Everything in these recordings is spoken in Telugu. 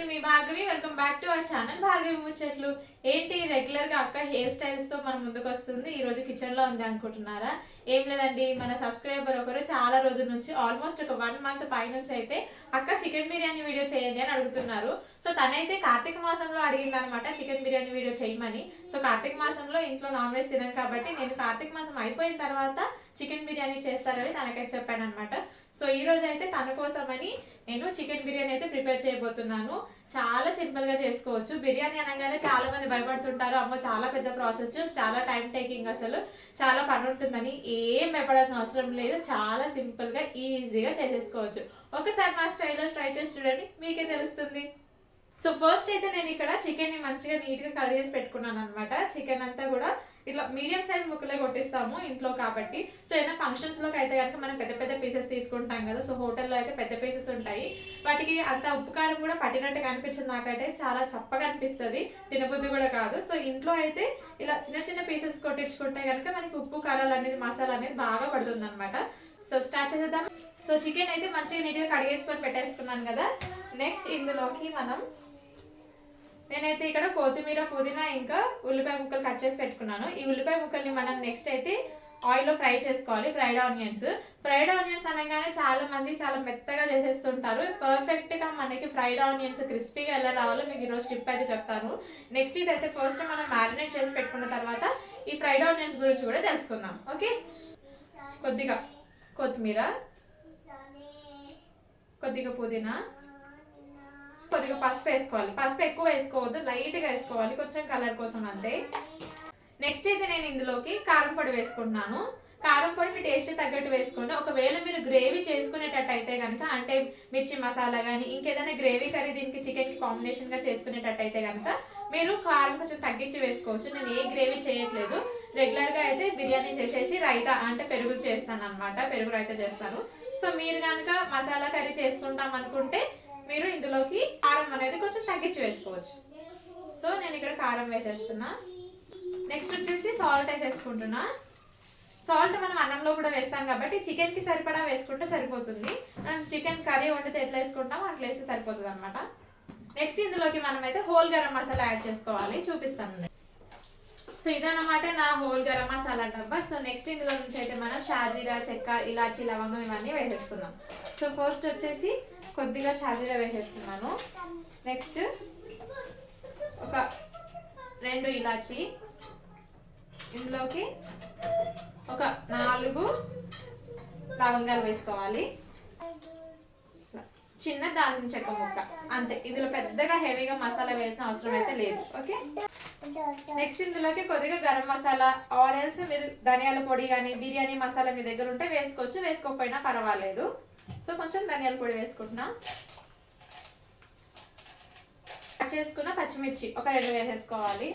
నేను మీ Bhargavi. Welcome back to our channel Bhargavi ముచ్చట్లు. ఏంటి రెగ్యులర్ గా అక్క హెయిర్ స్టైల్స్ తో మన ముందుకు వస్తుంది. ఈ రోజు కిచెన్ లో ఉంది అనుకుంటున్నారా? ఏం లేదండి, మన సబ్స్క్రైబర్ ఒకరు చాలా రోజుల నుంచి ఆల్మోస్ట్ ఒక 1 మంత్ పై నుంచి అయితే అక్క చికెన్ బిర్యానీ వీడియో చేయండి అని అడుగుతున్నారు. సో తనైతే కార్తీక మాసంలో అడిగింది అనమాట చికెన్ బిర్యానీ వీడియో చేయమని. సో కార్తీక మాసంలో ఇంట్లో నాన్ వెజ్ తినం కాబట్టి నేను కార్తీక మాసం అయిపోయిన తర్వాత చికెన్ బిర్యానీ చేస్తారని తనకైతే చెప్పాను అనమాట. సో ఈ రోజు అయితే తన కోసమని నేను చికెన్ బిర్యానీ అయితే ప్రిపేర్ చేయబోతున్నాను. చాలా సింపుల్ గా చేసుకోవచ్చు. బిర్యానీ అనగానే చాలా మంది భయపడుతుంటారు, అమ్మో చాలా పెద్ద ప్రాసెస్, చాలా టైం టేకింగ్, అసలు చాలా పని ఉంటుందని. ఏం భయపడాల్సిన అవసరం లేదు, చాలా సింపుల్ గా ఈజీగా చేసేసుకోవచ్చు. ఒకసారి మా స్టైల్లో ట్రై చేసి చూడండి, మీకే తెలుస్తుంది. సో ఫస్ట్ అయితే నేను ఇక్కడ చికెన్ ని మంచిగా నీట్ గా కట్ చేసి పెట్టుకున్నాను అనమాట. చికెన్ అంతా కూడా ఇట్లా మీడియం సైజ్ ముక్కలే కొట్టిస్తాము ఇంట్లో కాబట్టి. సో ఏదైనా ఫంక్షన్స్ లోకి అయితే కనుక మనం పెద్ద పెద్ద పీసెస్ తీసుకుంటాం కదా. సో హోటల్లో అయితే పెద్ద పీసెస్ ఉంటాయి, వాటికి అంత ఉప్పు కారం కూడా పట్టినట్టుగా అనిపించింది. నాకైతే చాలా చప్పగా అనిపిస్తుంది, తినబుద్ధి కూడా కాదు. సో ఇంట్లో అయితే ఇలా చిన్న చిన్న పీసెస్ కొట్టించుకుంటే కనుక మనకి ఉప్పు కారాలు అనేది మసాలా అనేది బాగా పడుతుంది అనమాట. సో స్టార్ట్ చేద్దాం. సో చికెన్ అయితే మంచిగా నీట్గా కడిగేసుకొని పెట్టేసుకున్నాను కదా. నెక్స్ట్ ఇందులోకి నేనైతే ఇక్కడ కొత్తిమీర, పుదీనా, ఇంకా ఉల్లిపాయ ముక్కలు కట్ చేసి పెట్టుకున్నాను. ఈ ఉల్లిపాయ ముక్కల్ని మనం నెక్స్ట్ అయితే ఆయిల్లో ఫ్రై చేసుకోవాలి. ఫ్రైడ్ ఆనియన్స్ అనగానే చాలా మంది చాలా మెత్తగా చేసేస్తుంటారు. పర్ఫెక్ట్ గా మనకి ఫ్రైడ్ ఆనియన్స్ క్రిస్పీగా ఎలా రావాలో మీకు ఈరోజు టిప్ అయితే చెప్తాను. నెక్స్ట్ ఇదైతే ఫస్ట్ మనం మ్యారినేట్ చేసి పెట్టుకున్న తర్వాత ఈ ఫ్రైడ్ ఆనియన్స్ గురించి కూడా తెలుసుకుందాం. ఓకే, కొద్దిగా కొత్తిమీర, కొద్దిగా పుదీనా, కొద్దిగా పసుపు వేసుకోవాలి. పసుపు ఎక్కువ వేసుకోవద్దు, లైట్ గా వేసుకోవాలి, కొంచెం కలర్ కోసం అంతే. నెక్స్ట్ అయితే నేను ఇందులోకి కారం పొడి వేసుకుంటున్నాను. కారం పొడి మీ టేస్ట్ తగ్గట్టు వేసుకోండి. ఒకవేళ మీరు గ్రేవీ చేసుకునేటట్టు అయితే కనుక, అంటే మిర్చి మసాలా కానీ ఇంకేదైనా గ్రేవీ కర్రీ దీనికి చికెన్ కి కాంబినేషన్ గా చేసుకునేటట్టు అయితే కనుక మీరు కారం కొంచెం తగ్గించి వేసుకోవచ్చు. నేను ఏ గ్రేవీ చేయట్లేదు, రెగ్యులర్ గా అయితే బిర్యానీ చేసేసి రైతా అంటే పెరుగు చేస్తాను అనమాట, పెరుగు రైతా చేస్తాను. సో మీరు కనుక మసాలా కర్రీ చేసుకుంటాం అనుకుంటే మీరు ఇందులోకి కారం అనేది కొంచెం తగ్గించి వేసుకోవచ్చు. సో నేను ఇక్కడ కారం వేసేస్తున్నా. నెక్స్ట్ వచ్చేసి సాల్ట్ వేసేసుకుంటున్నా. సాల్ట్ మనం అన్నంలో కూడా వేస్తాం కాబట్టి చికెన్ కి సరిపడా వేసుకుంటే సరిపోతుంది. మనం చికెన్ కర్రీ వండితే ఎట్లా వేసుకుంటామో అట్లా వేస్తే సరిపోతుంది అనమాట. నెక్స్ట్ ఇందులోకి మనం అయితే హోల్ గరం మసాలా యాడ్ చేసుకోవాలి, చూపిస్తాను. సో ఇదన్నమాట నా హోల్ గరం మసాలా డబ్బా. సో నెక్స్ట్ ఇందులో నుంచి అయితే మనం షాజీరా, చెక్క, ఇలాచి, లవంగం ఇవన్నీ వేసేసుకుందాం. సో ఫస్ట్ వచ్చేసి కొద్దిగా షాజీరా వేసేస్తున్నాను. నెక్స్ట్ ఒక 2 ఇలాచి, ఇందులోకి ఒక 4 లవంగాలు వేసుకోవాలి, చిన్న దాల్చిన చెక్క ముక్క, అంతే. ఇందులో పెద్దగా హెవీగా మసాలా వేయాల్సిన అవసరం అయితే లేదు. ఓకే, నెక్స్ట్ ఇందులోకి కొద్దిగా గరం మసాలా ఆర్ ఎల్స్ మీరు ధనియాల పొడి కానీ బిర్యానీ మసాలా మీ దగ్గర ఉంటే వేసుకోవచ్చు, వేసుకోకపోయినా పర్వాలేదు. సో కొంచెం ధనియాల పొడి వేసుకుంటున్నా. కట్ చేసుకున్న పచ్చిమిర్చి ఒక 2 వేసేసుకోవాలి.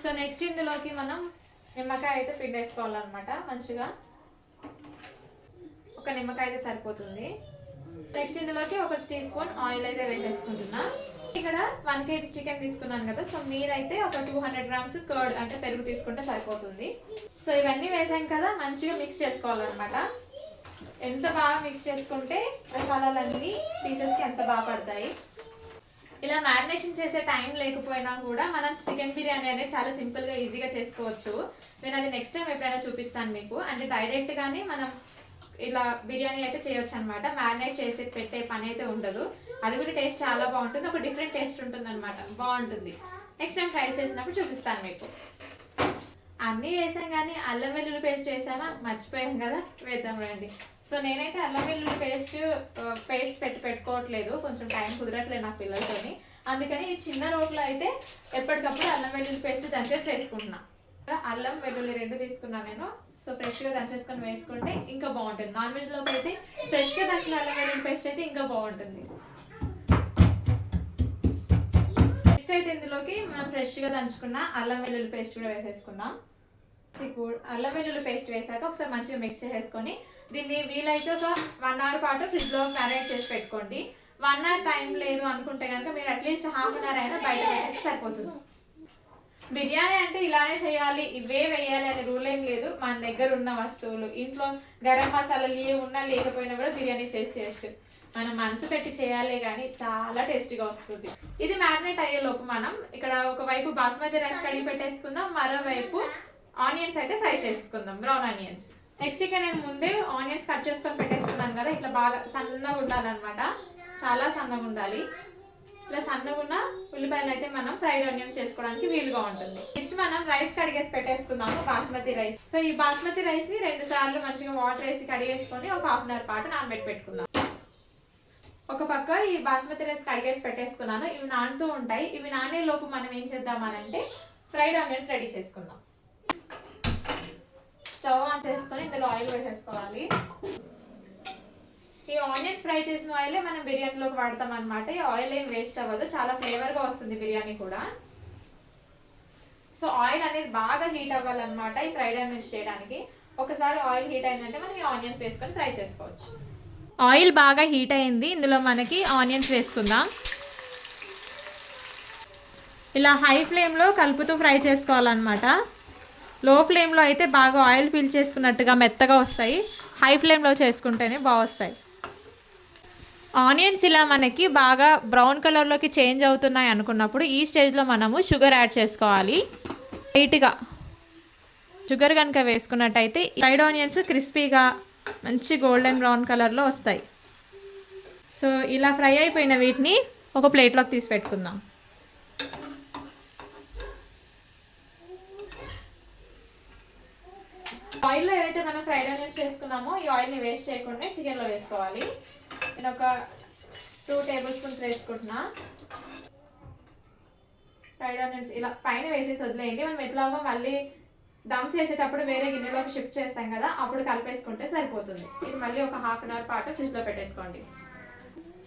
సో నెక్స్ట్ ఇందులోకి మనం నిమ్మకాయ అయితే పిండేసుకోవాలన్నమాట. మంచిగా ఒక నిమ్మకాయ అయితే సరిపోతుంది. నెక్స్ట్ ఇందులోకి 1 టీ స్పూన్ ఆయిల్ అయితే వేసేసుకుంటున్నా. ఇక్కడ 1 kg చికెన్ తీసుకున్నాను కదా. సో మీరైతే ఒక 200 grams కర్డ్ అంటే పెరుగు తీసుకుంటే సరిపోతుంది. సో ఇవన్నీ వేసాం కదా, మంచిగా మిక్స్ చేసుకోవాలన్నమాట. ఎంత బాగా మిక్స్ చేసుకుంటే మసాలాలన్నీ పీసెస్కి ఎంత బాగా పడతాయి. ఇలా మ్యారినేషన్ చేసే టైం లేకపోయినా కూడా మనం చికెన్ బిర్యానీ అనేది చాలా సింపుల్గా ఈజీగా చేసుకోవచ్చు. నేను అది నెక్స్ట్ టైం ఎప్పుడైనా చూపిస్తాను మీకు. అంటే డైరెక్ట్గానే మనం ఇలా బిర్యానీ అయితే చేయొచ్చు అనమాట. మ్యారినేట్ చేసి పెట్టే పని అయితే ఉండదు. అది కూడా టేస్ట్ చాలా బాగుంటుంది, ఒక డిఫరెంట్ టేస్ట్ ఉంటుంది అనమాట, బాగుంటుంది. నెక్స్ట్ టైం ఫ్రై చేసినప్పుడు చూపిస్తాను మీకు. అన్నీ వేసాం కానీ అల్లం వెల్లుల్లి పేస్ట్ వేసానా మర్చిపోయాం కదా, వేద్దాం రండి. సో నేనైతే అల్లం వెల్లుల్లి పేస్ట్ పెట్టుకోవట్లేదు, కొంచెం టైం కుదరట్లేదు నా పిల్లలతోని. అందుకని ఈ చిన్న రోట్లో అయితే ఎప్పటికప్పుడు అల్లం వెల్లుల్లి పేస్ట్ దంచేసి వేసుకుంటున్నా. అల్లం వెల్లుల్లి 2 తీసుకున్నాను నేను. సో ఫ్రెష్గా దంచేసుకొని వేసుకుంటే ఇంకా బాగుంటుంది. నాన్ వెజ్లోకి అయితే ఫ్రెష్గా దంచిన అల్లం వెల్లుల్లి పేస్ట్ అయితే ఇంకా బాగుంటుంది. నెక్స్ట్ అయితే ఇందులోకి మనం ఫ్రెష్గా దంచుకున్న అల్లం వెల్లుల్లి పేస్ట్ కూడా వేసేసుకుందాం. అల్లం వెల్లుల్లి పేస్ట్ వేసాక ఒకసారి మంచిగా మిక్స్ చేసేసుకొని దీన్ని వీలైతే ఒక 1 hour పాటు ఫ్రిడ్జ్లో మ్యారినేట్ చేసి పెట్టుకోండి. 1 hour టైం లేదు అనుకుంటే కనుక మీరు అట్లీస్ట్ ½ an hour అయినా బయట పెట్టేసి సరిపోతుంది. బిర్యానీ అంటే ఇలానే చేయాలి, ఇవే వేయాలి అనే రూల్ ఏం లేదు. మన దగ్గర ఉన్న వస్తువులు, ఇంట్లో గరం మసాలాలు ఏ ఉన్నా లేకపోయినా కూడా బిర్యానీ చేసేయచ్చు. మనం మనసు పెట్టి చేయాలి కానీ చాలా టేస్టీగా వస్తుంది. ఇది మ్యారినేట్ అయ్యే లోపు మనం ఇక్కడ ఒకవైపు బాస్మతి రైస్ కడిగి పెట్టేసుకుందాం, మరోవైపు ఆనియన్స్ అయితే ఫ్రై చేసుకుందాం, బ్రౌన్ ఆనియన్స్. నెక్స్ట్ ఇక నేను ముందే ఆనియన్స్ కట్ చేసుకొని పెట్టేసుకున్నాను కదా, ఇట్లా బాగా సన్నగా ఉండాలన్నమాట, చాలా సన్నగా ఉండాలి. ఇట్లా సన్నగా ఉన్న ఉల్లిపాయలు అయితే మనం ఫ్రైడ్ ఆనియన్స్ చేసుకోవడానికి వీలుగా ఉంటుంది. నెక్స్ట్ మనం రైస్ కడిగేసి పెట్టేసుకుందాము, బాస్మతి రైస్. సో ఈ బాస్మతి రైస్ ని 2 సార్లు మంచిగా వాటర్ వేసి కడిగేసుకొని ఒక 1/2 అవర్ పాటు నానబెట్టి పెట్టుకుందాం. ఒక పక్క ఈ బాస్మతి రైస్ కడిగేసి పెట్టేసుకున్నాను, ఇవి నానుతూ ఉంటాయి. ఇవి నానే లోపు మనం ఏం చేద్దామనంటే ఫ్రైడ్ ఆనియన్స్ రెడీ చేసుకుందాం. స్టవ్ ఆన్ చేసుకొని ఇందులో ఆయిల్ వేసేసుకోవాలి. ఈ ఆనియన్స్ ఫ్రై చేసిన ఆయిలే మనం బిర్యానీలోకి వాడతాం అనమాట. ఈ ఆయిల్ ఏం వేస్ట్ అవ్వదు, చాలా ఫ్లేవర్గా వస్తుంది బిర్యానీ కూడా. సో ఆయిల్ అనేది బాగా హీట్ అవ్వాలన్నమాట ఈ ఫ్రైడ్ ఆనియన్స్ చేయడానికి. ఒకసారి ఆయిల్ హీట్ అయిందంటే మనం ఈ ఆనియన్స్ వేసుకొని ఫ్రై చేసుకోవచ్చు. ఆయిల్ బాగా హీట్ అయింది, ఇందులో మనకి ఆనియన్స్ వేసుకుందాం. ఇలా హై ఫ్లేమ్లో కలుపుతూ ఫ్రై చేసుకోవాలన్నమాట. లో ఫ్లేమ్లో అయితే బాగా ఆయిల్ ఫిల్ చేసుకున్నట్టుగా మెత్తగా వస్తాయి, హై ఫ్లేమ్లో చేసుకుంటేనే బాగా వస్తాయి. ఆనియన్స్ ఇలా మనకి బాగా బ్రౌన్ కలర్లోకి చేంజ్ అవుతున్నాయి అనుకున్నప్పుడు ఈ స్టేజ్లో మనము షుగర్ యాడ్ చేసుకోవాలి. లైట్గా షుగర్ కనుక వేసుకున్నట్టయితే ఫ్రైడ్ ఆనియన్స్ క్రిస్పీగా మంచి గోల్డెన్ బ్రౌన్ కలర్లో వస్తాయి. సో ఇలా ఫ్రై అయిపోయిన వీటిని ఒక ప్లేట్లోకి తీసి పెట్టుకుందాం. ఆయిల్లో ఏదైతే మనం ఫ్రైడ్ ఆనియన్స్ చేసుకున్నామో ఈ ఆయిల్ని వేస్ట్ చేయకుండా చికెన్లో వేసుకోవాలి. నేను ఒక 2 టేబుల్ స్పూన్స్ వేసుకుంటున్నా. ఫ్రైడ్ ఆనియన్స్ ఇలా పైన వేసేసి వదిలేయండి. మనం ఎట్లాగో మళ్ళీ దమ్ చేసేటప్పుడు వేరే గిన్నెలోకి షిఫ్ట్ చేస్తాం కదా, అప్పుడు కలిపేసుకుంటే సరిపోతుంది. ఇది మళ్ళీ ఒక 1/2 అవర్ పాటు ఫ్రిడ్జ్లో పెట్టేసుకోండి.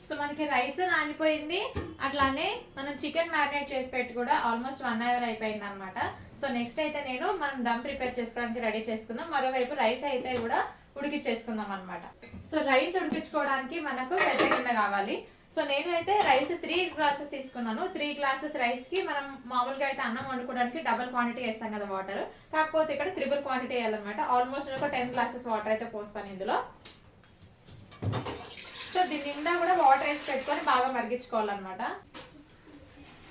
సో మనకి రైస్ నానిపోయింది, అట్లానే మనం చికెన్ మ్యారినేట్ చేసి పెట్టి కూడా ఆల్మోస్ట్ 1 అవర్ అయిపోయింది అనమాట. సో నెక్స్ట్ అయితే మనం దమ్ ప్రిపేర్ చేసుకోవడానికి రెడీ చేసుకుందాం. మరోవైపు రైస్ అయితే కూడా ఉడికిచ్చేసుకుందాం అనమాట. సో రైస్ ఉడికించుకోవడానికి మనకు పెద్ద గిన్నె కావాలి. సో నేను అయితే రైస్ 3 గ్లాసెస్ తీసుకున్నాను. 3 గ్లాసెస్ రైస్కి మనం మామూలుగా అయితే అన్నం వండుకోవడానికి డబుల్ క్వాంటిటీ వేస్తాం కదా వాటర్, కాకపోతే ఇక్కడ 3 క్వాంటిటీ వేయాలన్నమాట. ఆల్మోస్ట్ ఒక 10 గ్లాసెస్ వాటర్ అయితే పోస్తాను ఇందులో. సో దీని నిండా కూడా వాటర్ వేసి పెట్టుకొని బాగా మరిగించుకోవాలన్నమాట.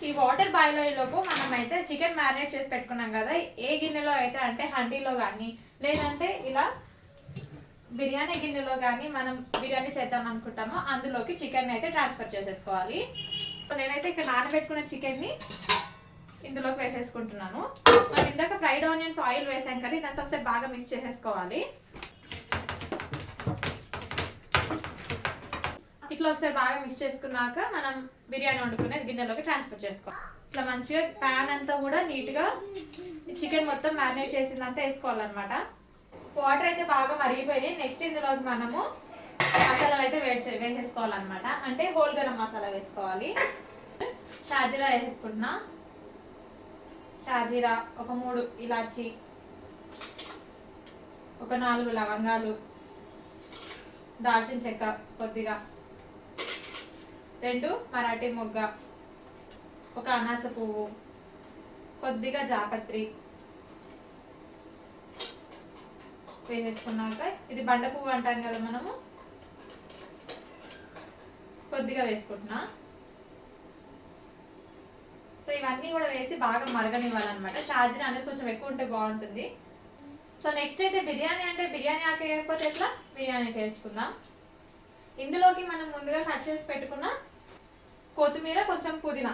ఈ వాటర్ బాయిల్ అయ్యేలోపు మనం అయితే చికెన్ మ్యారినేట్ చేసి పెట్టుకున్నాం కదా, ఏ గిన్నెలో అయితే అంటే హండీలో కానీ లేదంటే ఇలా బిర్యానీ గిన్నెలో కానీ మనం బిర్యానీ చేద్దాం అనుకుంటామో అందులోకి చికెన్ అయితే ట్రాన్స్ఫర్ చేసేసుకోవాలి. సో నేనైతే ఇక్కడ నానబెట్టుకున్న చికెన్ని ఇందులోకి వేసేసుకుంటున్నాను. మనం ఇందాక ఫ్రైడ్ ఆనియన్స్ ఆయిల్ వేసాం కదా, ఇదంతా ఒకసారి బాగా మిక్స్ చేసేసుకోవాలి. ఇట్లా ఒకసారి బాగా మిక్స్ చేసుకున్నాక మనం బిర్యానీ వండుకునే గిన్నెలోకి ట్రాన్స్ఫర్ చేసుకోవాలి. ఇట్లా మంచిగా ప్యాన్ అంతా కూడా నీట్గా చికెన్ మొత్తం మ్యారినేట్ చేసిందంతా వేసుకోవాలన్నమాట. వాటర్ అయితే బాగా మరిగిపోయినాయి. నెక్స్ట్ ఇందులోకి మనము మసాలాలు అయితే వేసేసుకోవాలన్నమాట. అంటే హోల్ గరం మసాలా వేసుకోవాలి. షాజీరా వేసేసుకుంటున్నా. షాజీరా ఒక 3 ఇలాచి, ఒక 4 లవంగాలు, దాల్చిన చెక్క కొద్దిగా, 2 మరాఠీ మొగ్గ, ఒక అనాస పువ్వు, కొద్దిగా జాపత్రి వేసేసుకున్నాక ఇది బండ పువ్వు అంటాం కదా మనము, కొద్దిగా వేసుకుంటున్నా. సో ఇవన్నీ కూడా వేసి బాగా మరగనివ్వాలన్నమాట. షాజీరా అనేది కొంచెం ఎక్కువ ఉంటే బాగుంటుంది. సో నెక్స్ట్ అయితే బిర్యానీ అంటే బిర్యానీ ఆకు వేయకపోతే ఎట్లా, బిర్యానీకి వేసుకుందాం. ఇందులోకి మనం ముందుగా కట్ చేసి పెట్టుకున్న కొత్తిమీర, కొంచెం పుదీనా,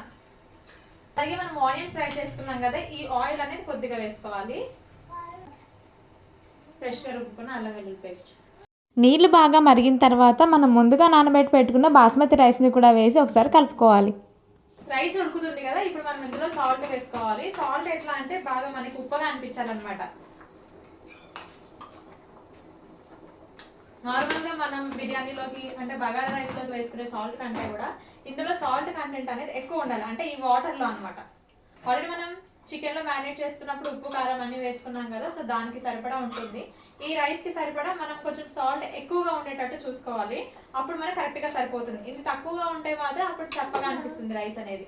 అలాగే మనం ఆనియన్స్ ఫ్రై చేసుకున్నాం కదా, ఈ ఆయిల్ అనేది కొద్దిగా వేసుకోవాలి. ఫ్రెష్గా రుబ్బుకున్న అల్లం వెల్లుల్లి పేస్ట్. నీళ్లు బాగా మరిగిన తర్వాత మనం ముందుగా నానబెట్టి పెట్టుకున్న బాస్మతి రైస్ని కూడా వేసి ఒకసారి కలుపుకోవాలి. రైస్ ఉడుకుతుంది కదా, ఇప్పుడు మనం ఇందులో సాల్ట్ వేసుకోవాలి. సాల్ట్ ఎట్లా అంటే బాగా మనకి ఉప్పగా అనిపించాలన్నమాట. నార్మల్గా మనం బిర్యానీలోకి అంటే బగారా రైస్లోకి వేసుకునే సాల్ట్ కంటే కూడా ఇందులో సాల్ట్ కంటెంట్ అనేది ఎక్కువ ఉండాలి, అంటే ఈ వాటర్లో అనమాట. ఆల్రెడీ మనం చికెన్లో మ్యారినేట్ చేసుకున్నప్పుడు ఉప్పు కారం అన్నీ వేసుకున్నాం కదా, సో దానికి సరిపడా ఉంటుంది. ఈ రైస్కి సరిపడా మనం కొంచెం సాల్ట్ ఎక్కువగా ఉండేటట్టు చూసుకోవాలి, అప్పుడు మనకు కరెక్ట్గా సరిపోతుంది. ఇది తక్కువగా ఉంటే మాత్రం అప్పుడు చప్పగా అనిపిస్తుంది రైస్ అనేది,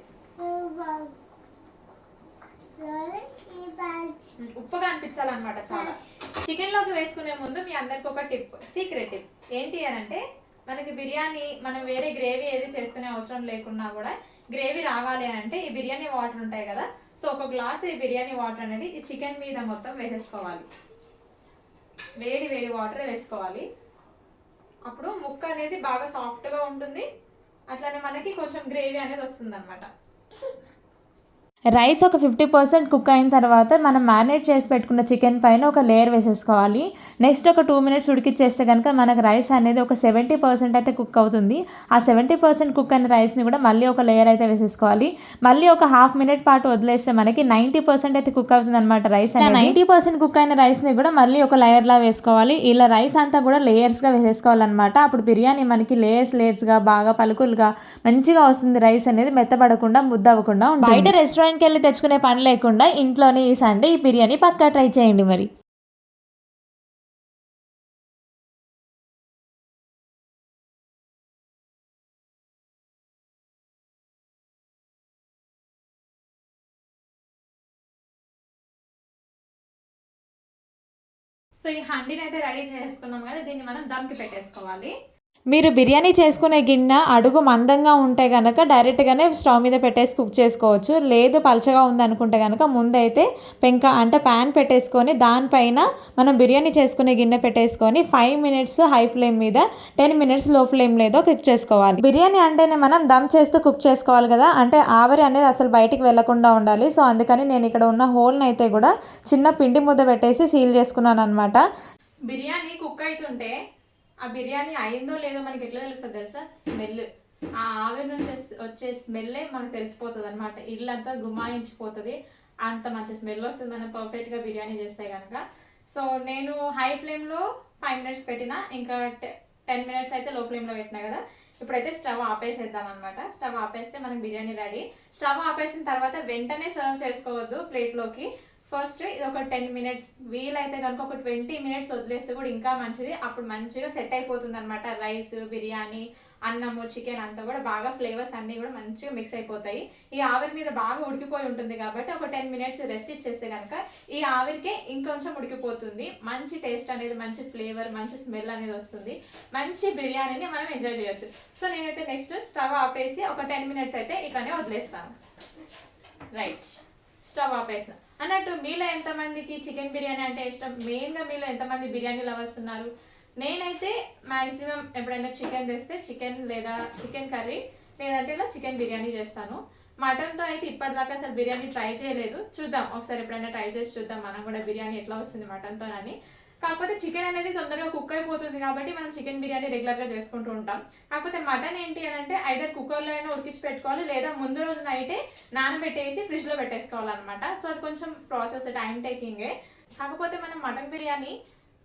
ఉప్పుగా అనిపించాలన్నమాట చాలా. చికెన్ లోకి వేసుకునే ముందు మీ అందరికి ఒక టిప్, సీక్రెట్ టిప్ ఏంటి అని అంటే మనకి బిర్యానీ మనం వేరే గ్రేవీ ఏది చేసుకునే అవసరం లేకున్నా కూడా గ్రేవీ రావాలి అని అంటే ఈ బిర్యానీ వాటర్ ఉంటాయి కదా, సో ఒక గ్లాస్ ఈ బిర్యానీ వాటర్ అనేది ఈ చికెన్ మీద మొత్తం వేసేసుకోవాలి. వేడి వేడి వాటర్ వేసుకోవాలి. అప్పుడు ముక్క అనేది బాగా సాఫ్ట్గా ఉంటుంది, అట్లానే మనకి కొంచెం గ్రేవీ అనేది వస్తుంది అనమాట. రైస్ ఒక 50% కుక్ అయిన తర్వాత మనం మ్యారినేట్ చేసి పెట్టుకున్న చికెన్ పైన ఒక లేయర్ వేసేసుకోవాలి. నెక్స్ట్ ఒక 2 మినిట్స్ ఉడికిచ్చేస్తే కనుక మనకు రైస్ అనేది ఒక 70% అయితే కుక్ అవుతుంది. ఆ 70% కుక్ అయిన రైస్ని కూడా మళ్ళీ ఒక లేయర్ అయితే వేసేసుకోవాలి. మళ్ళీ ఒక హాఫ్ మినిట్ పాటు వదిలేస్తే మనకి 90% అయితే కుక్ అవుతుంది అనమాట రైస్ అనేది. 90% కుక్ అయిన రైస్ని కూడా మళ్ళీ ఒక లేయర్లా వేసుకోవాలి. ఇలా రైస్ అంతా కూడా లేయర్స్గా వేసేసుకోవాలన్నమాట. అప్పుడు బిర్యానీ మనకి లేయర్స్గా బాగా పలుకులుగా మంచిగా వస్తుంది. రైస్ అనేది మెత్తబడకుండా ముద్ద అవ్వకుండా ఉంటుంది. బయట రెస్టారెంట్కి వెళ్ళి తెచ్చుకునే పని లేకుండా ఇంట్లోనే ఈ సండే ఈ బిర్యానీ పక్కా ట్రై చేయండి మరి. సో ఈ హండీని అయితే రెడీ చేసుకున్నాం కదా, దీన్ని మనం దమ్కి పెట్టేసుకోవాలి. మీరు బిర్యానీ చేసుకునే గిన్నె అడుగు మందంగా ఉంటే కనుక డైరెక్ట్గానే స్టవ్ మీద పెట్టేసి కుక్ చేసుకోవచ్చు. లేదు పలచగా ఉందనుకుంటే కనుక ముందైతే పెంక అంటే ప్యాన్ పెట్టేసుకొని దానిపైన మనం బిర్యానీ చేసుకునే గిన్నె పెట్టేసుకొని 5 మినిట్స్ హై ఫ్లేమ్ మీద 10 మినిట్స్ లో ఫ్లేమ్ లేదో కుక్ చేసుకోవాలి. బిర్యానీ అంటేనే మనం దమ్ చేస్తూ కుక్ చేసుకోవాలి కదా, అంటే ఆవిరి అనేది అసలు బయటికి వెళ్లకుండా ఉండాలి. సో అందుకని నేను ఇక్కడ ఉన్న హోల్ని అయితే కూడా చిన్న పిండి ముద్ద పెట్టేసి సీల్ చేసుకున్నాను అనమాట. బిర్యానీ కుక్ అవుతుంటే ఆ బిర్యానీ అయిందో లేదో మనకి ఎట్లా తెలుస్తుంది తెలుసా? స్మెల్. ఆ ఆవిరి నుంచి వచ్చే స్మెల్లే మనకు తెలిసిపోతుంది అనమాట. ఇల్లంతా గుమాయించిపోతుంది, అంత మంచి స్మెల్ వస్తుంది మనం పర్ఫెక్ట్గా బిర్యానీ చేస్తే కనుక. సో నేను హై ఫ్లేమ్లో 5 మినిట్స్ పెట్టిన, ఇంకా 10 మినిట్స్ అయితే లో ఫ్లేమ్లో పెట్టినా కదా. ఇప్పుడైతే స్టవ్ ఆపేసేద్దాం అనమాట. స్టవ్ ఆపేస్తే మనకి బిర్యానీ రెడీ. స్టవ్ ఆపేసిన తర్వాత వెంటనే సర్వ్ చేసుకోవద్దు ప్లేట్లోకి. ఫస్ట్ ఇది ఒక 10 మినిట్స్, వీలైతే కనుక ఒక 20 మినిట్స్ వదిలేస్తే కూడా ఇంకా మంచిది. అప్పుడు మంచిగా సెట్ అయిపోతుంది అనమాట. రైస్, బిర్యానీ, అన్నము, చికెన్ అంతా కూడా బాగా ఫ్లేవర్స్ అన్నీ కూడా మంచిగా మిక్స్ అయిపోతాయి. ఈ ఆవిరి మీద బాగా ఉడికిపోయి ఉంటుంది కాబట్టి ఒక 10 మినిట్స్ రెస్ట్ ఇచ్చేస్తే కనుక ఈ ఆవిరికే ఇంకొంచెం ఉడికిపోతుంది. మంచి టేస్ట్ అనేది, మంచి ఫ్లేవర్, మంచి స్మెల్ అనేది వస్తుంది. మంచి బిర్యానీని మనం ఎంజాయ్ చేయొచ్చు. సో నేనైతే నెక్స్ట్ స్టవ్ ఆపేసి ఒక 10 మినిట్స్ అయితే ఇట్లానే వదిలేస్తాను. రైట్, స్టవ్ ఆపేస్తాను. అన్నట్టు మీలో ఎంతమందికి చికెన్ బిర్యానీ అంటే ఇష్టం? మెయిన్గా మీలో ఎంతమంది బిర్యానీ లవర్స్ ఉన్నారు? నేనైతే మ్యాక్సిమం ఎప్పుడైనా చికెన్ తెస్తే చికెన్ లేదా చికెన్ కర్రీ లేదంటే ఇలా చికెన్ బిర్యానీ చేస్తాను. మటన్తో అయితే ఇప్పటిదాకా అసలు బిర్యానీ ట్రై చేయలేదు. చూద్దాం ఒకసారి ఎప్పుడైనా ట్రై చేసి చూద్దాం మనం కూడా బిర్యానీ ఎట్లా వస్తుంది మటన్తో అని. కాకపోతే చికెన్ అనేది తొందరగా కుక్ అయిపోతుంది కాబట్టి మనం చికెన్ బిర్యానీ రెగ్యులర్గా చేసుకుంటూ ఉంటాం. కాకపోతే మటన్ ఏంటి అని అంటే ఐదర్ కుక్కర్లో అయినా ఉడికించి పెట్టుకోవాలి, లేదా ముందు రోజు నైటే నానబెట్టేసి ఫ్రిడ్జ్లో పెట్టేసుకోవాలన్నమాట. సో అది కొంచెం ప్రాసెస్ టైం టేకింగే. కాకపోతే మనం మటన్ బిర్యానీ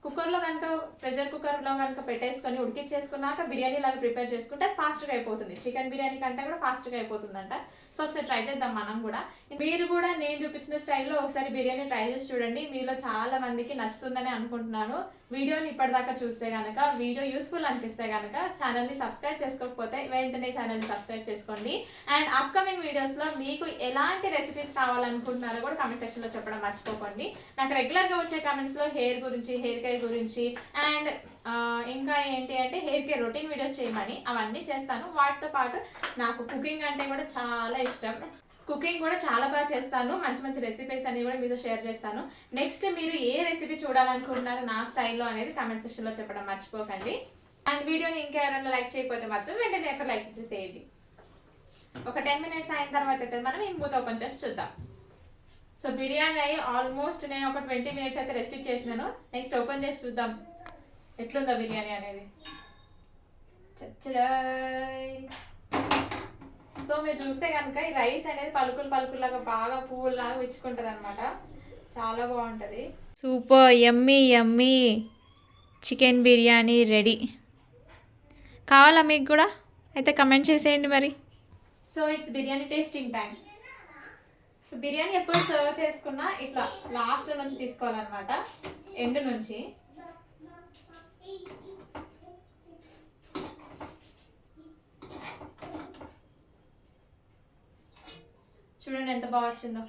కుక్కర్లో కనుక ప్రెషర్ కుక్కర్లో కనుక పెట్టేసుకొని ఉడికించేసుకున్నాక బిర్యానీ లాగా ప్రిపేర్ చేసుకుంటే ఫాస్ట్గా అయిపోతుంది. చికెన్ బిర్యానీ కంటే కూడా ఫాస్ట్గా అయిపోతుందంట. సో ఒకసారి ట్రై చేద్దాం మనం కూడా. మీరు కూడా నేను చూపించిన స్టైల్లో ఒకసారి బిర్యానీ ట్రై చేసి చూడండి. మీలో చాలా మందికి నచ్చుతుందని అనుకుంటున్నాను. వీడియోని ఇప్పటిదాకా చూస్తే కనుక, వీడియో యూస్ఫుల్ అనిపిస్తే కనుక ఛానల్ని సబ్స్క్రైబ్ చేసుకోకపోతే వెంటనే ఛానల్ని సబ్స్క్రైబ్ చేసుకోండి. అండ్ అప్కమింగ్ వీడియోస్లో మీకు ఎలాంటి రెసిపీస్ కావాలనుకుంటున్నారో కూడా కామెంట్ సెక్షన్లో చెప్పడం మర్చిపోకండి. నాకు రెగ్యులర్గా వచ్చే కామెంట్స్లో హెయిర్ గురించి, హెయిర్ కేర్ గురించి అండ్ ఇంకా ఏంటి అంటే హెయిర్ కేర్ రొటీన్ వీడియోస్ చేయమని, అవన్నీ చేస్తాను. వాటితో పాటు నాకు కుకింగ్ అంటే కూడా చాలా ఇష్టం. కుకింగ్ కూడా చాలా బాగా చేస్తాను. మంచి మంచి రెసిపీస్ అన్ని కూడా మీతో షేర్ చేస్తాను. నెక్స్ట్ మీరు ఏ రెసిపీ చూడాలనుకుంటున్నారు నా స్టైల్లో అనేది కామెంట్ సెక్షన్లో చెప్పడం మర్చిపోకండి. అండ్ వీడియోని ఇంకా ఎవరైనా లైక్ చేయకపోతే మాత్రం వెంటనే ఎక్కడ లైక్ ఇచ్చేసేయండి. ఒక 10 మినిట్స్ అయిన తర్వాత అయితే మనం ఈ మూత ఓపెన్ చేసి చూద్దాం. సో బిర్యానీ అయ్యి ఆల్మోస్ట్ నేను ఒక 20 మినిట్స్ అయితే రెస్ట్ ఇచ్చేసినాను. నెక్స్ట్ ఓపెన్ చేసి చూద్దాం ఎట్లుందో బిర్యానీ అనేది. సో మీరు చూస్తే కనుక ఈ రైస్ అనేది పలుకులాగా బాగా పువ్వులాగా విచ్చుకుంటుంది అనమాట. చాలా బాగుంటుంది. సూపర్ యమ్మీ యమ్మీ చికెన్ బిర్యానీ రెడీ. కావాలా మీకు కూడా? అయితే కమెంట్ చేసేయండి మరి. So it's biryani tasting time. So biryani ఎప్పుడు సర్వ్ చేసుకున్నా ఇట్లా లాస్ట్లో నుంచి తీసుకోవాలన్నమాట, ఎండ్ నుంచి. చూడండి ఎంత బాగా వచ్చిందో.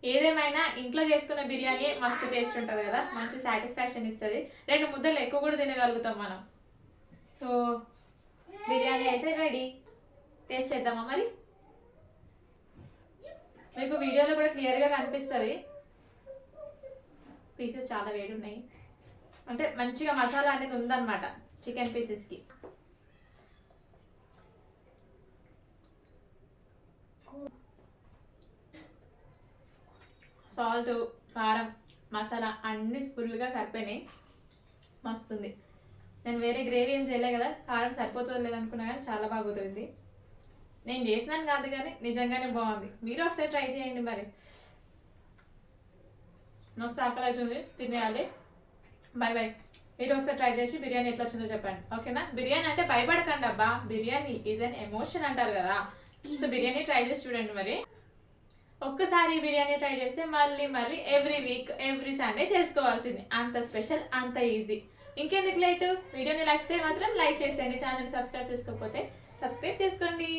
ఏదేమైనా ఇంట్లో చేసుకున్న బిర్యానీ మస్తు టేస్ట్ ఉంటుంది కదా, మంచి సాటిస్ఫాక్షన్ ఇస్తుంది. 2 ముద్దలు ఎక్కువ కూడా తినగలుగుతాం మనం. సో బిర్యానీ అయితే రెడీ. టేస్ట్ చేద్దామా మరి? మీకు వీడియోలో కూడా క్లియర్గా కనిపిస్తుంది. పీసెస్ చాలా వేడి ఉన్నాయి, అంటే మంచిగా మసాలా అనేది ఉందన్నమాట చికెన్ పీసెస్కి. సాల్ట్, కారం, మసాలా అన్నీ ఫుల్గా సరిపోయినాయి. మస్తుంది. నేను వేరే గ్రేవీ ఏం చేయలే కదా, కారం సరిపోతుంది లేదనుకున్నా కానీ చాలా బాగా కుదిరింది. నేను చేసినాను కాదు కానీ నిజంగానే బాగుంది. మీరు ఒకసారి ట్రై చేయండి మరి. మస్తు ఆకలి అవుతుంది, తినేయాలి. Bye bye. మీరు ఒకసారి ట్రై చేసి బిర్యానీ ఎట్లా వచ్చిందో చెప్పండి, ఓకేనా? బిర్యానీ అంటే భయపడకండి అబ్బా, బిర్యానీ ఈజ్ అన్ ఎమోషన్ అంటారు కదా. సో బిర్యానీ ట్రై చేసి చూడండి మరి. ఒక్కసారి బిర్యానీ ట్రై చేస్తే మళ్ళీ మళ్ళీ ఎవ్రీ వీక్ ఎవ్రీ సండే చేసుకోవాల్సింది. అంత స్పెషల్, అంత ఈజీ. ఇంకెందుకు లేటు? వీడియోని నచ్చితే మాత్రం లైక్ చేసేయండి. ఛానల్ సబ్స్క్రైబ్ చేసుకోకపోతే సబ్స్క్రైబ్ చేసుకోండి.